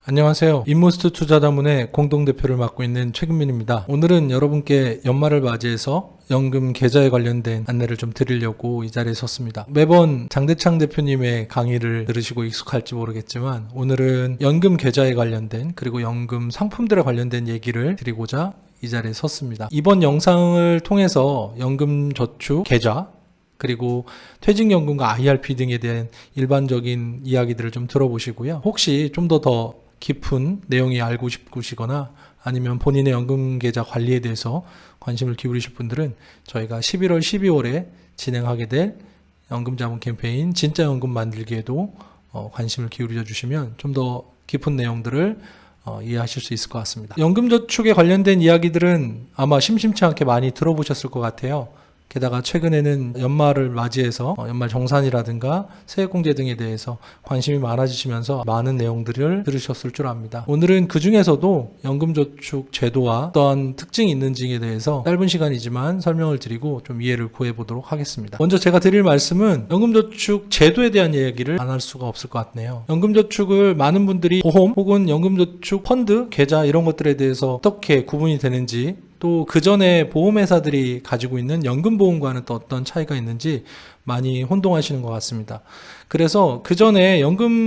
안녕하세요. 인모스트 투자자문의 공동대표를 맡고 있는 최근민입니다. 오늘은 여러분께 연말을 맞이해서 연금 계좌에 관련된 안내를 좀 드리려고 이 자리에 섰습니다. 매번 장대창 대표님의 강의를 들으시고 익숙할지 모르겠지만 오늘은 연금 계좌에 관련된 그리고 연금 상품들에 관련된 얘기를 드리고자 이 자리에 섰습니다. 이번 영상을 통해서 연금 저축 계좌 그리고 퇴직연금과 IRP 등에 대한 일반적인 이야기들을 좀 들어보시고요. 혹시 좀 더 깊은 내용이 알고 싶으시거나 아니면 본인의 연금 계좌 관리에 대해서 관심을 기울이실 분들은 저희가 11월, 12월에 진행하게 될 연금자문 캠페인 진짜 연금 만들기에도 관심을 기울여 주시면 좀 더 깊은 내용들을 이해하실 수 있을 것 같습니다. 연금저축에 관련된 이야기들은 아마 심심치 않게 많이 들어보셨을 것 같아요. 게다가 최근에는 연말을 맞이해서 연말 정산이라든가 세액공제 등에 대해서 관심이 많아지시면서 많은 내용들을 들으셨을 줄 압니다. 오늘은 그 중에서도 연금저축 제도와 어떠한 특징이 있는지에 대해서 짧은 시간이지만 설명을 드리고 좀 이해를 구해보도록 하겠습니다. 먼저 제가 드릴 말씀은 연금저축 제도에 대한 이야기를 안 할 수가 없을 것 같네요. 연금저축을 많은 분들이 보험 혹은 연금저축 펀드, 계좌 이런 것들에 대해서 어떻게 구분이 되는지 또 그 전에 보험회사들이 가지고 있는 연금보험과는 또 어떤 차이가 있는지 많이 혼동하시는 것 같습니다. 그래서 그 전에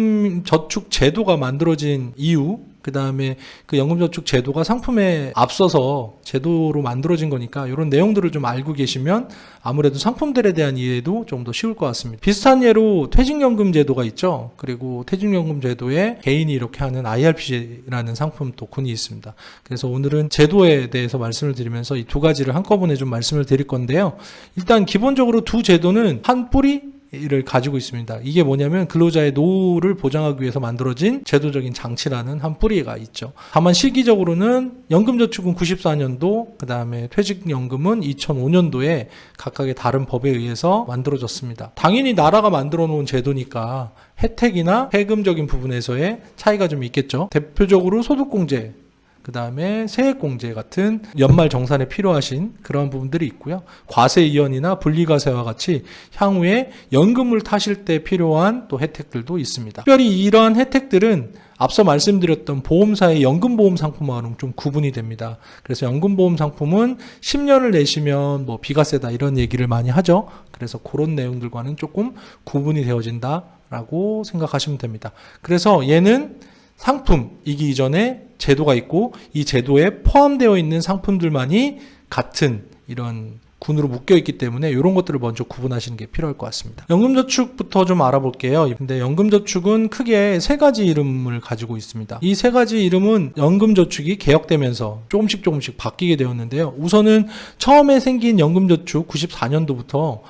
연금저축 제도가 만들어진 이유, 그 다음에 그 연금저축 제도가 상품에 앞서서 제도로 만들어진 거니까 이런 내용들을 좀 알고 계시면 아무래도 상품들에 대한 이해도 좀 더 쉬울 것 같습니다. 비슷한 예로 퇴직연금 제도가 있죠. 그리고 퇴직연금 제도에 개인이 이렇게 하는 IRP라는 상품 토큰이 있습니다. 그래서 오늘은 제도에 대해서 말씀을 드리면서 이 두 가지를 한꺼번에 좀 말씀을 드릴 건데요. 일단 기본적으로 두 제도는 한 뿌리를 가지고 있습니다. 이게 뭐냐면 근로자의 노후를 보장하기 위해서 만들어진 제도적인 장치라는 한 뿌리가 있죠. 다만 시기적으로는 연금저축은 94년도, 그 다음에 퇴직연금은 2005년도에 각각의 다른 법에 의해서 만들어졌습니다. 당연히 나라가 만들어 놓은 제도니까 혜택이나 세금적인 부분에서의 차이가 좀 있겠죠. 대표적으로 소득공제, 그 다음에 세액공제 같은 연말 정산에 필요하신 그런 부분들이 있고요. 과세이연이나 분리과세와 같이 향후에 연금을 타실 때 필요한 또 혜택들도 있습니다. 특별히 이러한 혜택들은 앞서 말씀드렸던 보험사의 연금보험 상품과는 좀 구분이 됩니다. 그래서 연금보험 상품은 10년을 내시면 뭐 비과세다 이런 얘기를 많이 하죠. 그래서 그런 내용들과는 조금 구분이 되어진다라고 생각하시면 됩니다. 그래서 얘는 상품이기 이전에 제도가 있고 이 제도에 포함되어 있는 상품들만이 같은 이런 군으로 묶여있기 때문에 이런 것들을 먼저 구분하시는 게 필요할 것 같습니다. 연금저축부터 좀 알아볼게요. 근데 연금저축은 크게 세 가지 이름을 가지고 있습니다. 이 세 가지 이름은 연금저축이 개혁되면서 조금씩 바뀌게 되었는데요. 우선은 처음에 생긴 연금저축 94년도부터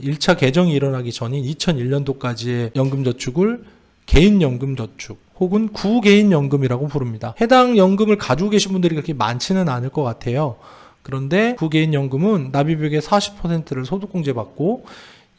1차 개정이 일어나기 전인 2001년도까지의 연금저축을 개인연금저축 혹은 구개인연금이라고 부릅니다. 해당 연금을 가지고 계신 분들이 그렇게 많지는 않을 것 같아요. 그런데 구개인연금은 납입액의 40%를 소득공제 받고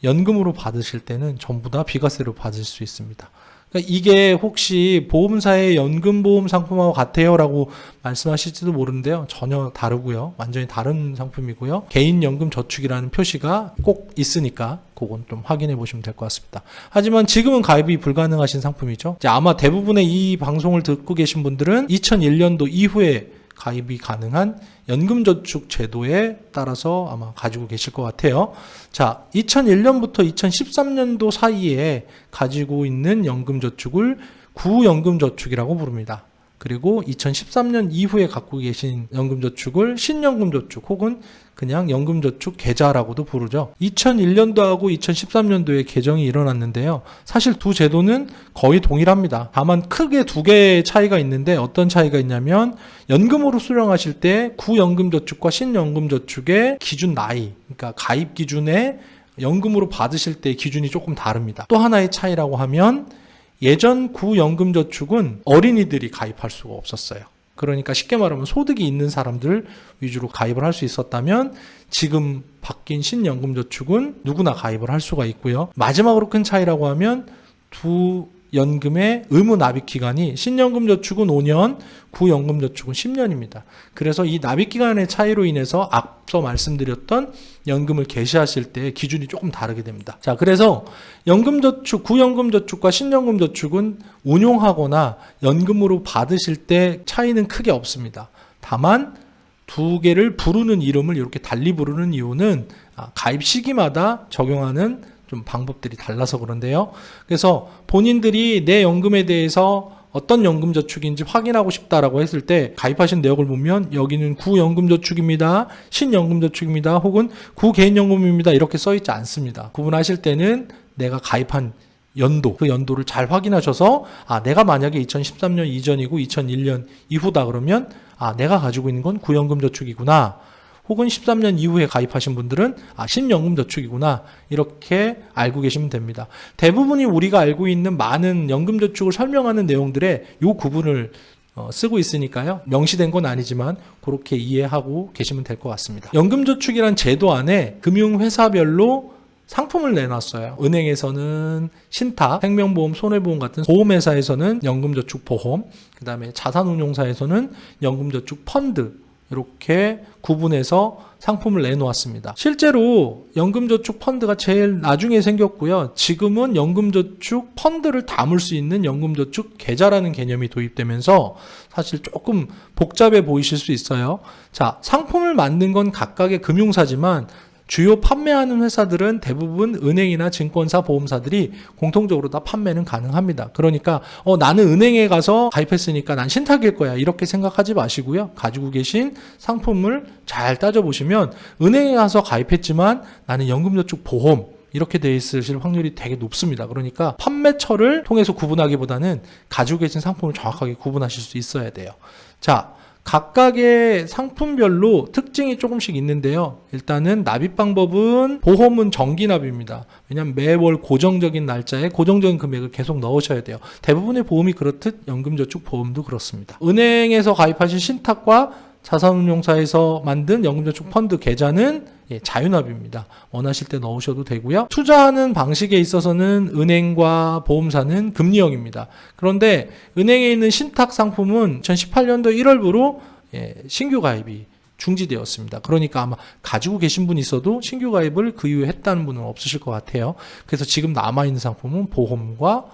연금으로 받으실 때는 전부 다 비과세로 받을 수 있습니다. 그러니까 이게 혹시 보험사의 연금보험 상품하고 같아요 라고 말씀하실지도 모르는데요. 전혀 다르고요. 완전히 다른 상품이고요. 개인연금저축이라는 표시가 꼭 있으니까 그건 좀 확인해 보시면 될 것 같습니다. 하지만 지금은 가입이 불가능하신 상품이죠. 이제 아마 대부분의 이 방송을 듣고 계신 분들은 2001년도 이후에 가입이 가능한 연금저축 제도에 따라서 아마 가지고 계실 것 같아요. 자, 2001년부터 2013년도 사이에 가지고 있는 연금저축을 구연금저축이라고 부릅니다. 그리고 2013년 이후에 갖고 계신 연금저축을 신연금저축 혹은 그냥 연금저축 계좌라고도 부르죠. 2001년도하고 2013년도에 개정이 일어났는데요. 사실 두 제도는 거의 동일합니다. 다만 크게 두 개의 차이가 있는데 어떤 차이가 있냐면 연금으로 수령하실 때 구연금저축과 신연금저축의 기준 나이, 그러니까 가입 기준에 연금으로 받으실 때 기준이 조금 다릅니다. 또 하나의 차이라고 하면 예전 구연금저축은 어린이들이 가입할 수가 없었어요. 그러니까 쉽게 말하면 소득이 있는 사람들 위주로 가입을 할 수 있었다면 지금 바뀐 신연금저축은 누구나 가입을 할 수가 있고요. 마지막으로 큰 차이라고 하면 두 연금의 의무 납입 기간이 신연금저축은 5년, 구연금저축은 10년입니다. 그래서 이 납입 기간의 차이로 인해서 앞서 말씀드렸던 연금을 개시하실 때 기준이 조금 다르게 됩니다. 자, 그래서 연금저축, 구연금저축과 신연금저축은 운용하거나 연금으로 받으실 때 차이는 크게 없습니다. 다만 두 개를 부르는 이름을 이렇게 달리 부르는 이유는 가입 시기마다 적용하는 좀 방법들이 달라서 그런데요. 그래서 본인들이 내 연금에 대해서 어떤 연금저축인지 확인하고 싶다라고 했을 때 가입하신 내역을 보면 여기는 구연금저축입니다, 신연금저축입니다, 혹은 구개인연금입니다 이렇게 써있지 않습니다. 구분하실 때는 내가 가입한 연도, 그 연도를 잘 확인하셔서 내가 만약에 2013년 이전이고 2001년 이후다 그러면 내가 가지고 있는 건 구연금저축이구나, 혹은 13년 이후에 가입하신 분들은 신연금저축이구나 이렇게 알고 계시면 됩니다. 대부분이 우리가 알고 있는 많은 연금저축을 설명하는 내용들에 이 구분을 쓰고 있으니까요. 명시된 건 아니지만 그렇게 이해하고 계시면 될 것 같습니다. 연금저축이란 제도 안에 금융회사별로 상품을 내놨어요. 은행에서는 신탁, 생명보험, 손해보험 같은 보험회사에서는 연금저축보험, 그 다음에 자산운용사에서는 연금저축 펀드 이렇게 구분해서 상품을 내놓았습니다. 실제로 연금저축 펀드가 제일 나중에 생겼고요. 지금은 연금저축 펀드를 담을 수 있는 연금저축 계좌라는 개념이 도입되면서 사실 조금 복잡해 보이실 수 있어요. 자, 상품을 만든 건 각각의 금융사지만 주요 판매하는 회사들은 대부분 은행이나 증권사, 보험사들이 공통적으로 다 판매는 가능합니다. 그러니까 나는 은행에 가서 가입했으니까 난 신탁일 거야 이렇게 생각하지 마시고요. 가지고 계신 상품을 잘 따져보시면 은행에 가서 가입했지만 나는 연금저축 보험 이렇게 돼 있으실 확률이 되게 높습니다. 그러니까 판매처를 통해서 구분하기보다는 가지고 계신 상품을 정확하게 구분하실 수 있어야 돼요. 자, 각각의 상품별로 특징이 조금씩 있는데요. 일단은 납입 방법은 보험은 정기납입니다. 왜냐하면 매월 고정적인 날짜에 고정적인 금액을 계속 넣으셔야 돼요. 대부분의 보험이 그렇듯 연금저축 보험도 그렇습니다. 은행에서 가입하신 신탁과 자산운용사에서 만든 연금저축 펀드 계좌는 자유납입니다. 원하실 때 넣으셔도 되고요. 투자하는 방식에 있어서는 은행과 보험사는 금리형입니다. 그런데 은행에 있는 신탁 상품은 2018년도 1월부로 신규 가입이 중지되었습니다. 그러니까 아마 가지고 계신 분이 있어도 신규 가입을 그 이후에 했다는 분은 없으실 것 같아요. 그래서 지금 남아있는 상품은 보험과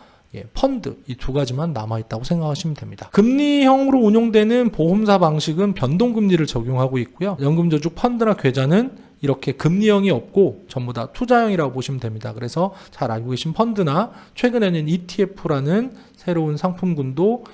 펀드 이 두 가지만 남아있다고 생각하시면 됩니다. 금리형으로 운용되는 보험사 방식은 변동금리를 적용하고 있고요. 연금저축 펀드나 계좌는 이렇게 금리형이 없고 전부 다 투자형이라고 보시면 됩니다. 그래서 잘 알고 계신 펀드나 최근에는 ETF라는 새로운 상품군도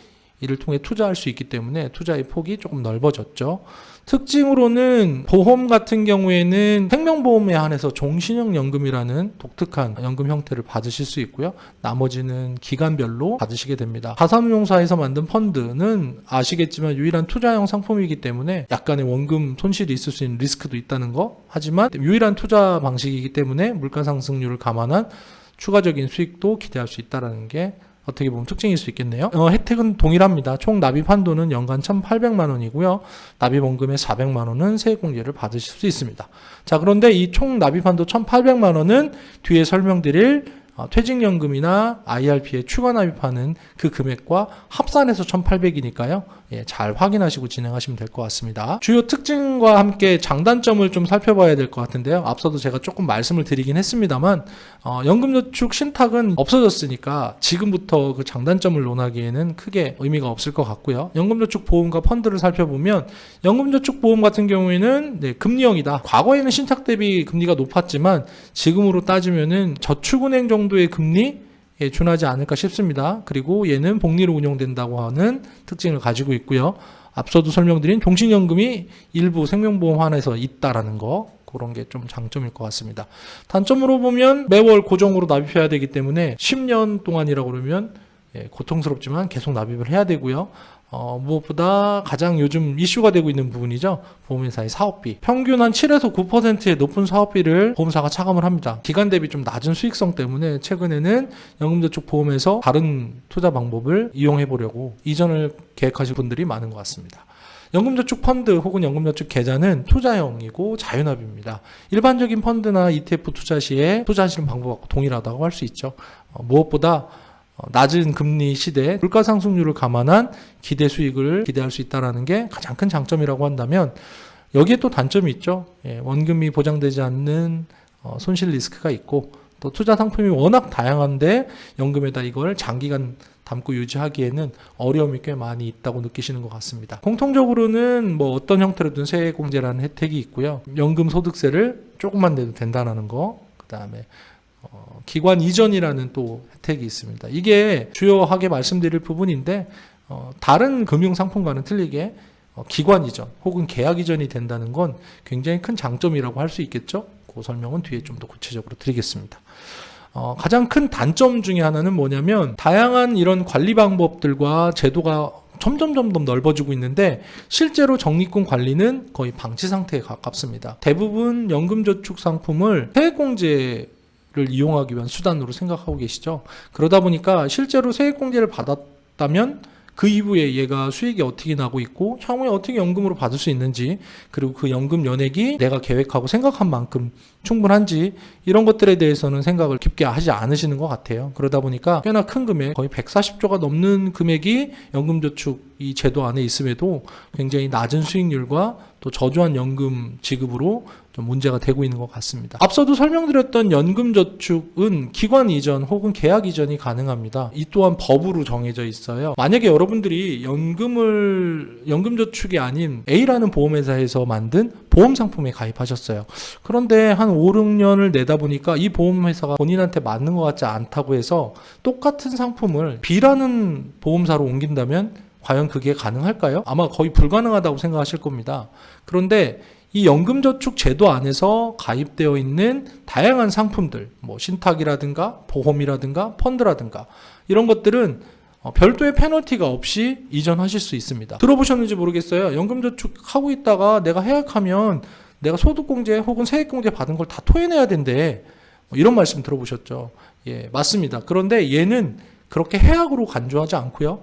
이를 통해 투자할 수 있기 때문에 투자의 폭이 조금 넓어졌죠. 특징으로는 보험 같은 경우에는 생명보험에 한해서 종신형연금이라는 독특한 연금 형태를 받으실 수 있고요. 나머지는 기간별로 받으시게 됩니다. 자산운용사에서 만든 펀드는 아시겠지만 유일한 투자형 상품이기 때문에 약간의 원금 손실이 있을 수 있는 리스크도 있다는 거, 하지만 유일한 투자 방식이기 때문에 물가상승률을 감안한 추가적인 수익도 기대할 수 있다는 게 어떻게 보면 특징일 수 있겠네요. 혜택은 동일합니다. 총 납입 한도는 연간 1,800만 원이고요. 납입 원금의 400만 원은 세액공제를 받으실 수 있습니다. 자, 그런데 이 총 납입 한도 1,800만 원은 뒤에 설명드릴 퇴직연금이나 IRP에 추가 납입하는 그 금액과 합산해서 1,800이니까요. 잘 확인하시고 진행하시면 될 것 같습니다. 주요 특징과 함께 장단점을 좀 살펴봐야 될 것 같은데요. 앞서도 제가 조금 말씀을 드리긴 했습니다만 연금저축 신탁은 없어졌으니까 지금부터 그 장단점을 논하기에는 크게 의미가 없을 것 같고요. 연금저축 보험과 펀드를 살펴보면 연금저축 보험 같은 경우에는 금리형이다. 과거에는 신탁 대비 금리가 높았지만 지금으로 따지면은 저축은행 정도의 금리 준하지 않을까 싶습니다. 그리고 얘는 복리로 운용된다고 하는 특징을 가지고 있고요. 앞서도 설명드린 종신연금이 일부 생명보험 한해서 있다라는 거, 그런 게 좀 장점일 것 같습니다. 단점으로 보면 매월 고정으로 납입해야 되기 때문에 10년 동안이라고 그러면 고통스럽지만 계속 납입을 해야 되고요. 무엇보다 가장 요즘 이슈가 되고 있는 부분이죠. 보험회사의 사업비. 평균 한 7에서 9%의 높은 사업비를 보험사가 차감을 합니다. 기간 대비 좀 낮은 수익성 때문에 최근에는 연금저축 보험에서 다른 투자 방법을 이용해 보려고 이전을 계획하실 분들이 많은 것 같습니다. 연금저축 펀드 혹은 연금저축 계좌는 투자형이고 자유납입니다. 일반적인 펀드나 ETF 투자 시에 투자하시는 방법과 동일하다고 할 수 있죠. 무엇보다 낮은 금리 시대 물가 상승률을 감안한 기대 수익을 기대할 수 있다는 게 가장 큰 장점이라고 한다면, 여기에 또 단점이 있죠. 원금이 보장되지 않는 손실 리스크가 있고, 또 투자 상품이 워낙 다양한데 연금에다 이걸 장기간 담고 유지하기에는 어려움이 꽤 많이 있다고 느끼시는 것 같습니다. 공통적으로는 뭐 어떤 형태로든 세액공제라는 혜택이 있고요. 연금 소득세를 조금만 내도 된다는 거, 그 다음에 기관 이전이라는 또 혜택이 있습니다. 이게 주요하게 말씀드릴 부분인데, 다른 금융상품과는 틀리게 기관 이전 혹은 계약 이전이 된다는 건 굉장히 큰 장점이라고 할 수 있겠죠. 그 설명은 뒤에 좀 더 구체적으로 드리겠습니다. 가장 큰 단점 중에 하나는 뭐냐면, 다양한 이런 관리 방법들과 제도가 점점 넓어지고 있는데 실제로 적립금 관리는 거의 방치 상태에 가깝습니다. 대부분 연금저축 상품을 세액공제를 이용하기 위한 수단으로 생각하고 계시죠. 그러다 보니까 실제로 세액공제를 받았다면 그 이후에 얘가 수익이 어떻게 나고 있고 향후에 어떻게 연금으로 받을 수 있는지, 그리고 그 연금 연액이 내가 계획하고 생각한 만큼 충분한지, 이런 것들에 대해서는 생각을 깊게 하지 않으시는 것 같아요. 그러다 보니까 꽤나 큰 금액, 거의 140조가 넘는 금액이 연금저축 이 제도 안에 있음에도 굉장히 낮은 수익률과 또 저조한 연금 지급으로 좀 문제가 되고 있는 것 같습니다. 앞서도 설명드렸던 연금저축은 기관 이전 혹은 계약 이전이 가능합니다. 이 또한 법으로 정해져 있어요. 만약에 여러분들이 연금저축이 아닌 A라는 보험회사에서 만든 보험상품에 가입하셨어요. 그런데 한 5, 6년을 내다 보니까 이 보험회사가 본인한테 맞는 것 같지 않다고 해서 똑같은 상품을 B라는 보험사로 옮긴다면 과연 그게 가능할까요? 아마 거의 불가능하다고 생각하실 겁니다. 그런데 이 연금저축 제도 안에서 가입되어 있는 다양한 상품들, 뭐 신탁이라든가 보험이라든가 펀드라든가 이런 것들은 별도의 페널티가 없이 이전하실 수 있습니다. 들어보셨는지 모르겠어요. 연금저축 하고 있다가 내가 해약하면 내가 소득공제 혹은 세액공제 받은 걸 다 토해내야 된대. 이런 말씀 들어보셨죠? 예, 맞습니다. 그런데 얘는 그렇게 해약으로 간주하지 않고요.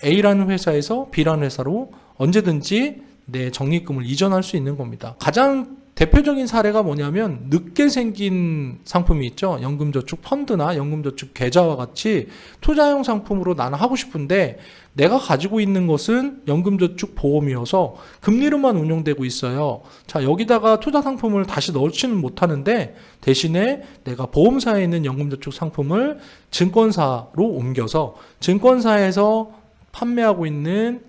A라는 회사에서 B라는 회사로 언제든지 내 적립금을 이전할 수 있는 겁니다. 가장 대표적인 사례가 뭐냐면, 늦게 생긴 상품이 있죠. 연금저축 펀드나 연금저축 계좌와 같이 투자형 상품으로 나는 하고 싶은데 내가 가지고 있는 것은 연금저축 보험이어서 금리로만 운용되고 있어요. 자, 여기다가 투자 상품을 다시 넣지는 못하는데 대신에 내가 보험사에 있는 연금저축 상품을 증권사로 옮겨서 증권사에서 판매하고 있는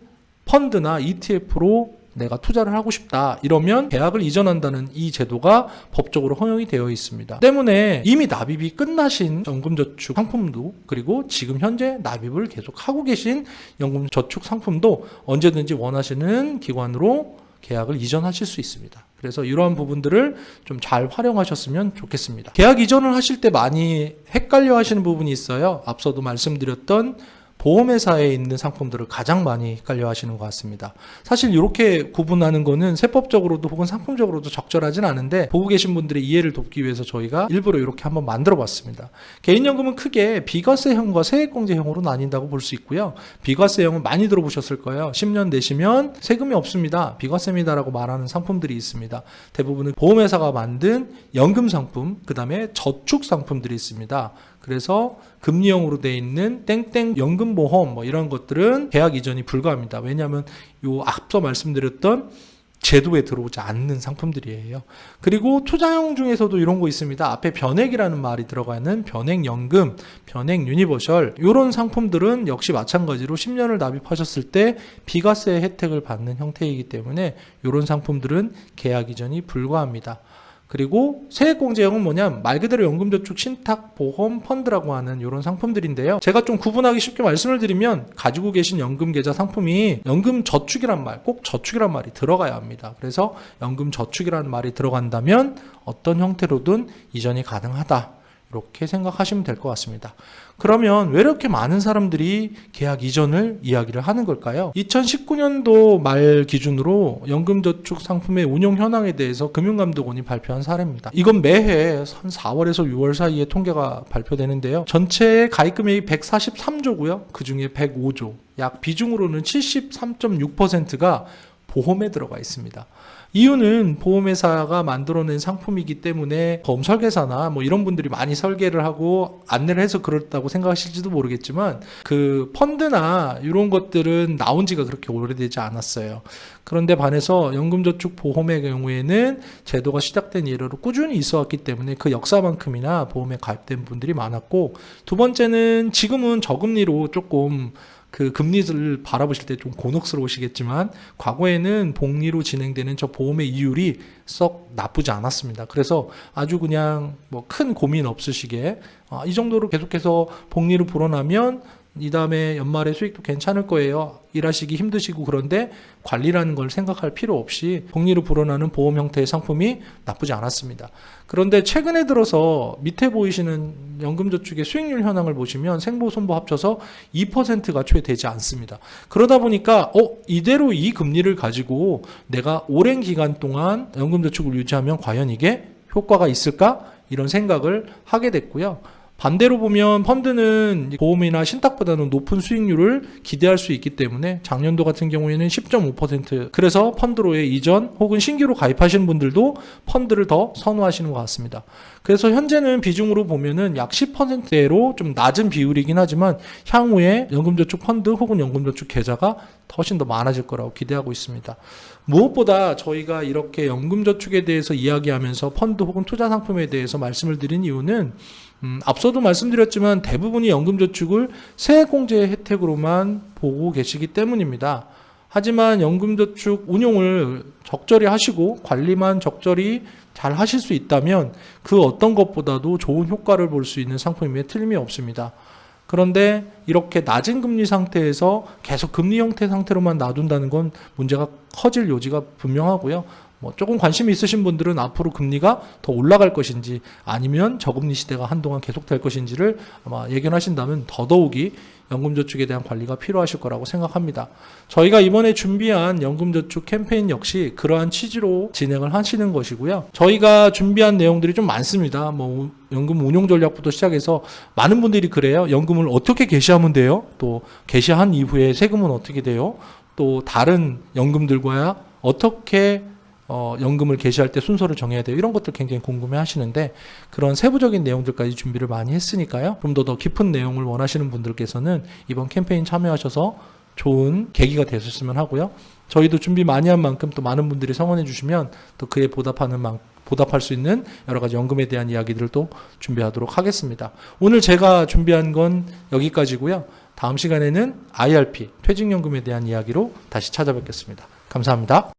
펀드나 ETF로 내가 투자를 하고 싶다, 이러면 계약을 이전한다는 이 제도가 법적으로 허용이 되어 있습니다. 때문에 이미 납입이 끝나신 연금저축 상품도, 그리고 지금 현재 납입을 계속 하고 계신 연금저축 상품도 언제든지 원하시는 기관으로 계약을 이전하실 수 있습니다. 그래서 이러한 부분들을 좀 잘 활용하셨으면 좋겠습니다. 계약 이전을 하실 때 많이 헷갈려 하시는 부분이 있어요. 앞서도 말씀드렸던 보험회사에 있는 상품들을 가장 많이 헷갈려 하시는 것 같습니다. 사실 이렇게 구분하는 거는 세법적으로도 혹은 상품적으로도 적절하진 않은데, 보고 계신 분들의 이해를 돕기 위해서 저희가 일부러 이렇게 한번 만들어 봤습니다. 개인연금은 크게 비과세형과 세액공제형으로 나뉜다고 볼 수 있고요. 비과세형은 많이 들어보셨을 거예요. 10년 내시면 세금이 없습니다, 비과세입니다라고 말하는 상품들이 있습니다. 대부분은 보험회사가 만든 연금상품, 그 다음에 저축상품들이 있습니다. 그래서 금리형으로 되어 있는 땡땡 연금보험 뭐 이런 것들은 계약 이전이 불가합니다. 왜냐하면 요 앞서 말씀드렸던 제도에 들어오지 않는 상품들이에요. 그리고 투자형 중에서도 이런 거 있습니다. 앞에 변액이라는 말이 들어가는 변액연금, 변액유니버셜, 이런 상품들은 역시 마찬가지로 10년을 납입하셨을 때 비과세 혜택을 받는 형태이기 때문에 이런 상품들은 계약 이전이 불가합니다. 그리고 세액공제형은 뭐냐면 말 그대로 연금저축, 신탁, 보험, 펀드라고 하는 이런 상품들인데요. 제가 좀 구분하기 쉽게 말씀을 드리면, 가지고 계신 연금계좌 상품이 연금저축이란 말, 꼭 저축이란 말이 들어가야 합니다. 그래서 연금저축이라는 말이 들어간다면 어떤 형태로든 이전이 가능하다, 이렇게 생각하시면 될 것 같습니다. 그러면 왜 이렇게 많은 사람들이 계약 이전을 이야기를 하는 걸까요? 2019년도 말 기준으로 연금저축 상품의 운용 현황에 대해서 금융감독원이 발표한 사례입니다. 이건 매해 한 4월에서 6월 사이에 통계가 발표되는데요. 전체 가입금액이 143조고요. 그 중에 105조, 약 비중으로는 73.6%가 보험에 들어가 있습니다. 이유는 보험회사가 만들어낸 상품이기 때문에 보험 설계사나 뭐 이런 분들이 많이 설계를 하고 안내를 해서 그렇다고 생각하실지도 모르겠지만 그 펀드나 이런 것들은 나온 지가 그렇게 오래되지 않았어요. 그런데 반해서 연금저축보험의 경우에는 제도가 시작된 이래로 꾸준히 있어 왔기 때문에 그 역사만큼이나 보험에 가입된 분들이 많았고, 두 번째는 지금은 저금리로 조금 그 금리를 바라보실 때 좀 곤혹스러우시겠지만 과거에는 복리로 진행되는 저 보험의 이율이 썩 나쁘지 않았습니다. 그래서 아주 그냥 뭐 큰 고민 없으시게 이 정도로 계속해서 복리로 불어나면 이 다음에 연말에 수익도 괜찮을 거예요. 일하시기 힘드시고 그런데 관리라는 걸 생각할 필요 없이 복리로 불어나는 보험 형태의 상품이 나쁘지 않았습니다. 그런데 최근에 들어서 밑에 보이시는 연금저축의 수익률 현황을 보시면 생보, 손보 합쳐서 2%가 채 되지 않습니다. 그러다 보니까 이대로 이 금리를 가지고 내가 오랜 기간 동안 연금저축을 유지하면 과연 이게 효과가 있을까? 이런 생각을 하게 됐고요. 반대로 보면 펀드는 보험이나 신탁보다는 높은 수익률을 기대할 수 있기 때문에 작년도 같은 경우에는 10.5%, 그래서 펀드로의 이전 혹은 신규로 가입하시는 분들도 펀드를 더 선호하시는 것 같습니다. 그래서 현재는 비중으로 보면은 약 10%대로 좀 낮은 비율이긴 하지만 향후에 연금저축 펀드 혹은 연금저축 계좌가 훨씬 더 많아질 거라고 기대하고 있습니다. 무엇보다 저희가 이렇게 연금저축에 대해서 이야기하면서 펀드 혹은 투자 상품에 대해서 말씀을 드린 이유는 앞서도 말씀드렸지만 대부분이 연금저축을 세액공제 혜택으로만 보고 계시기 때문입니다. 하지만 연금저축 운용을 적절히 하시고 관리만 적절히 잘 하실 수 있다면 그 어떤 것보다도 좋은 효과를 볼 수 있는 상품임에 틀림이 없습니다. 그런데 이렇게 낮은 금리 상태에서 계속 금리 형태 상태로만 놔둔다는 건 문제가 커질 요지가 분명하고요. 조금 관심이 있으신 분들은 앞으로 금리가 더 올라갈 것인지 아니면 저금리 시대가 한동안 계속될 것인지를 아마 예견하신다면 더더욱이 연금저축에 대한 관리가 필요하실 거라고 생각합니다. 저희가 이번에 준비한 연금저축 캠페인 역시 그러한 취지로 진행을 하시는 것이고요. 저희가 준비한 내용들이 좀 많습니다. 연금 운용 전략부터 시작해서 많은 분들이 그래요. 연금을 어떻게 개시하면 돼요? 또 개시한 이후에 세금은 어떻게 돼요? 또 다른 연금들과야 어떻게 연금을 개시할 때 순서를 정해야 돼요. 이런 것들 굉장히 궁금해 하시는데 그런 세부적인 내용들까지 준비를 많이 했으니까요. 좀 더 깊은 내용을 원하시는 분들께서는 이번 캠페인 참여하셔서 좋은 계기가 되셨으면 하고요. 저희도 준비 많이 한 만큼 또 많은 분들이 성원해 주시면 또 그에 보답할 수 있는 여러 가지 연금에 대한 이야기들을 또 준비하도록 하겠습니다. 오늘 제가 준비한 건 여기까지고요. 다음 시간에는 IRP, 퇴직연금에 대한 이야기로 다시 찾아뵙겠습니다. 감사합니다.